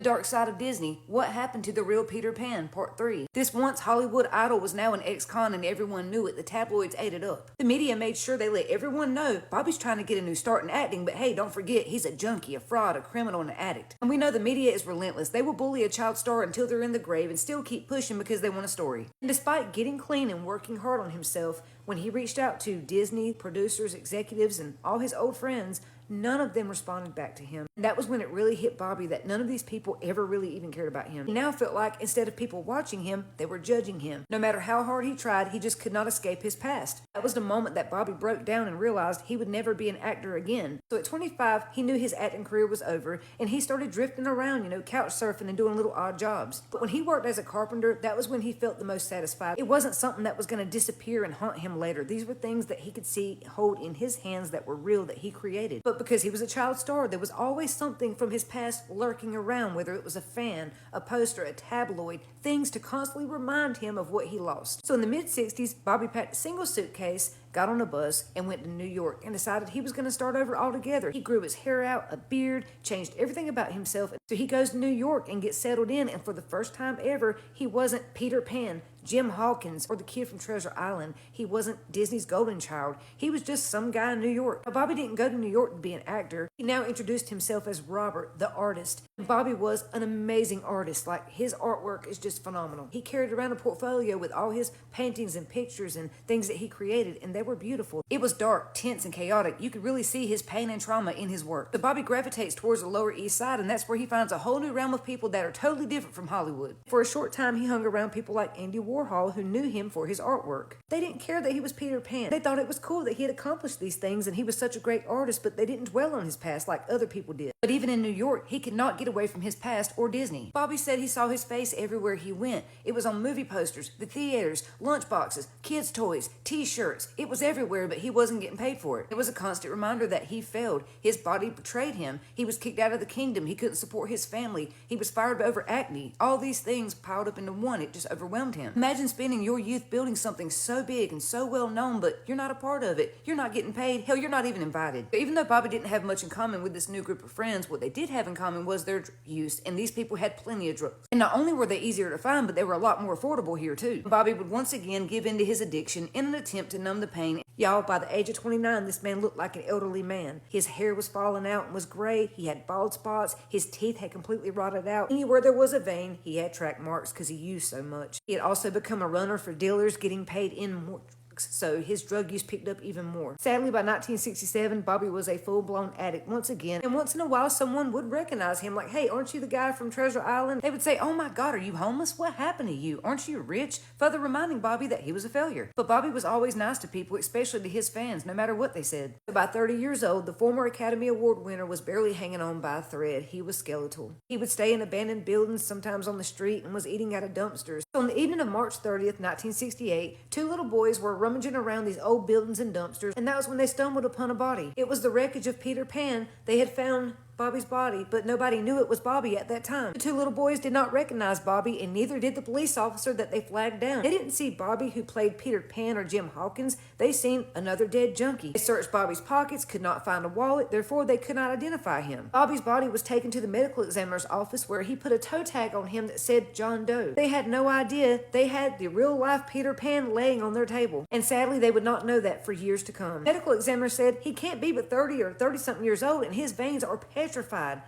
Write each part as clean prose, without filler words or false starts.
The Dark Side of Disney, What Happened to the Real Peter Pan, Part 3. This once Hollywood idol was now an ex-con and everyone knew it. The tabloids ate it up. The media made sure they let everyone know Bobby's trying to get a new start in acting, but hey, don't forget, he's a junkie, a fraud, a criminal, and an addict. And we know the media is relentless. They will bully a child star until they're in the grave and still keep pushing because they want a story. And despite getting clean and working hard on himself, when he reached out to Disney, producers, executives, and all his old friends, none of them responded back to him. And that was when it really hit Bobby that none of these people ever really even cared about him. He now felt like instead of people watching him, they were judging him. No matter how hard he tried, he just could not escape his past. That was the moment that Bobby broke down and realized he would never be an actor again. So at 25, he knew his acting career was over and he started drifting around, couch surfing and doing little odd jobs. But when he worked as a carpenter, that was when he felt the most satisfied. It wasn't something that was going to disappear and haunt him later. These were things that he could see hold in his hands that were real, that he created. But because he was a child star, there was always something from his past lurking around, whether it was a fan, a poster, a tabloid, things to constantly remind him of what he lost. So in the mid-60s, Bobby packed a single suitcase, got on a bus, and went to New York and decided he was going to start over altogether. He grew his hair out, a beard, changed everything about himself. So he goes to New York and gets settled in, and for the first time ever, he wasn't Peter Pan, Jim Hawkins, or the kid from Treasure Island. He wasn't Disney's golden child. He was just some guy in New York. Now, Bobby didn't go to New York to be an actor. He now introduced himself as Robert, the artist. And Bobby was an amazing artist. Like, his artwork is just phenomenal. He carried around a portfolio with all his paintings and pictures and things that he created, and they were beautiful. It was dark, tense, and chaotic. You could really see his pain and trauma in his work. But Bobby gravitates towards the Lower East Side, and that's where he finds a whole new realm of people that are totally different from Hollywood. For a short time, he hung around people like Andy Warhol, who knew him for his artwork. They didn't care that he was Peter Pan. They thought it was cool that he had accomplished these things and he was such a great artist, but they didn't dwell on his past like other people did. But even in New York, he could not get away from his past or Disney. Bobby said he saw his face everywhere he went. It was on movie posters, the theaters, lunchboxes, kids' toys, t-shirts. It was everywhere, but he wasn't getting paid for it. It was a constant reminder that he failed. His body betrayed him. He was kicked out of the kingdom. He couldn't support his family. He was fired over acne. All these things piled up into one. It just overwhelmed him. Imagine spending your youth building something so big and so well known, but you're not a part of it. You're not getting paid. Hell, you're not even invited. But even though Bobby didn't have much in common with this new group of friends, what they did have in common was their drug use, and these people had plenty of drugs. And not only were they easier to find, but they were a lot more affordable here too. Bobby would once again give in to his addiction in an attempt to numb the pain. Y'all, by the age of 29, this man looked like an elderly man. His hair was falling out and was gray. He had bald spots. His teeth had completely rotted out. Anywhere there was a vein, he had track marks because he used so much. He had also become a runner for dealers, getting paid in more, so his drug use picked up even more. Sadly, by 1967, Bobby was a full-blown addict once again, and once in a while, someone would recognize him like, hey, aren't you the guy from Treasure Island? They would say, oh my God, are you homeless? What happened to you? Aren't you rich? Further reminding Bobby that he was a failure. But Bobby was always nice to people, especially to his fans, no matter what they said. So by 30 years old, the former Academy Award winner was barely hanging on by a thread. He was skeletal. He would stay in abandoned buildings, sometimes on the street, and was eating out of dumpsters. So on the evening of March 30th, 1968, two little boys were rummaging around these old buildings and dumpsters, and that was when they stumbled upon a body. It was the wreckage of Peter Pan. They had found Bobby's body, but nobody knew it was Bobby at that time. The two little boys did not recognize Bobby, and neither did the police officer that they flagged down. They didn't see Bobby, who played Peter Pan, or Jim Hawkins. They seen another dead junkie. They searched Bobby's pockets, could not find a wallet, therefore they could not identify him. Bobby's body was taken to the medical examiner's office, where he put a toe tag on him that said John Doe. They had no idea they had the real-life Peter Pan laying on their table, and sadly they would not know that for years to come. The medical examiner said he can't be but 30 or 30-something years old, and his veins are petrified.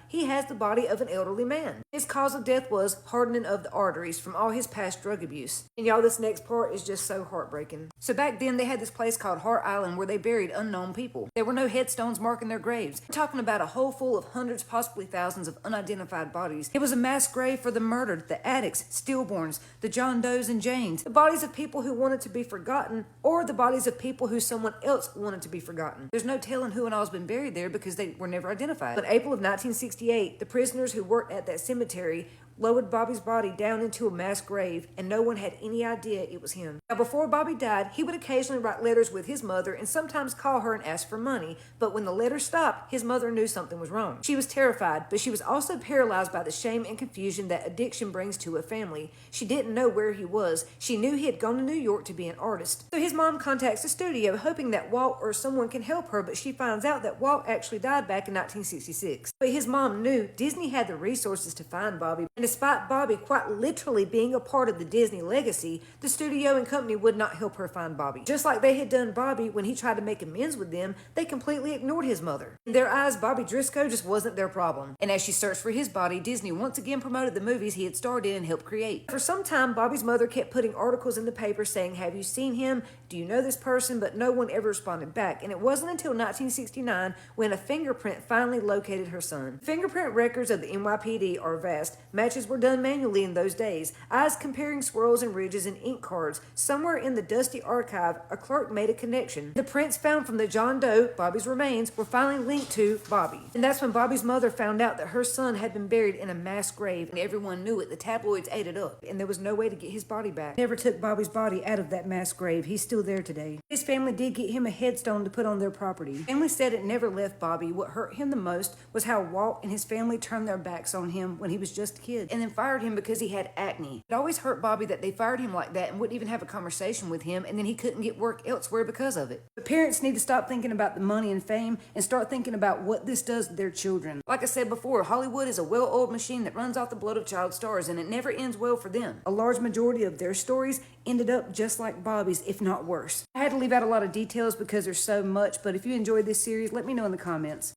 He has the body of an elderly man. His cause of death was hardening of the arteries from all his past drug abuse. And y'all, this next part is just so heartbreaking. So back then, they had this place called Hart Island where they buried unknown people. There were no headstones marking their graves. We're talking about a hole full of hundreds, possibly thousands of unidentified bodies. It was a mass grave for the murdered, the addicts, stillborns, the John Does and Janes, the bodies of people who wanted to be forgotten, or the bodies of people who someone else wanted to be forgotten. There's no telling who and all's been buried there because they were never identified. But April of 1968, the prisoners who worked at that cemetery lowered Bobby's body down into a mass grave, and no one had any idea it was him. Now, before Bobby died, he would occasionally write letters with his mother and sometimes call her and ask for money, but when the letters stopped, his mother knew something was wrong. She was terrified, but she was also paralyzed by the shame and confusion that addiction brings to a family. She didn't know where he was. She knew he had gone to New York to be an artist. So his mom contacts the studio, hoping that Walt or someone can help her, but she finds out that Walt actually died back in 1966. But his mom knew Disney had the resources to find Bobby, and despite Bobby quite literally being a part of the Disney legacy, the studio and company would not help her find Bobby. Just like they had done Bobby when he tried to make amends with them, they completely ignored his mother. In their eyes, Bobby Driscoll just wasn't their problem. And as she searched for his body, Disney once again promoted the movies he had starred in and helped create. For some time, Bobby's mother kept putting articles in the paper saying, "Have you seen him? Do you know this person?" But no one ever responded back. And it wasn't until 1969 when a fingerprint finally located her son. Fingerprint records of the NYPD are vast. Matches were done manually in those days. Eyes comparing swirls and ridges and ink cards. Somewhere in the dusty archive, a clerk made a connection. The prints found from the John Doe, Bobby's remains, were finally linked to Bobby. And that's when Bobby's mother found out that her son had been buried in a mass grave, and everyone knew it. The tabloids ate it up, and there was no way to get his body back. Never took Bobby's body out of that mass grave. He's still there today. His family did get him a headstone to put on their property. Family said it never left Bobby. What hurt him the most was how Walt and his family turned their backs on him when he was just a kid, and then fired him because he had acne. It always hurt Bobby that they fired him like that and wouldn't even have a conversation with him, and then he couldn't get work elsewhere because of it. But parents need to stop thinking about the money and fame and start thinking about what this does to their children. Like I said before, Hollywood is a well-oiled machine that runs off the blood of child stars, and it never ends well for them. A large majority of their stories ended up just like Bobby's, if not worse. I had to leave out a lot of details because there's so much, but if you enjoyed this series, let me know in the comments.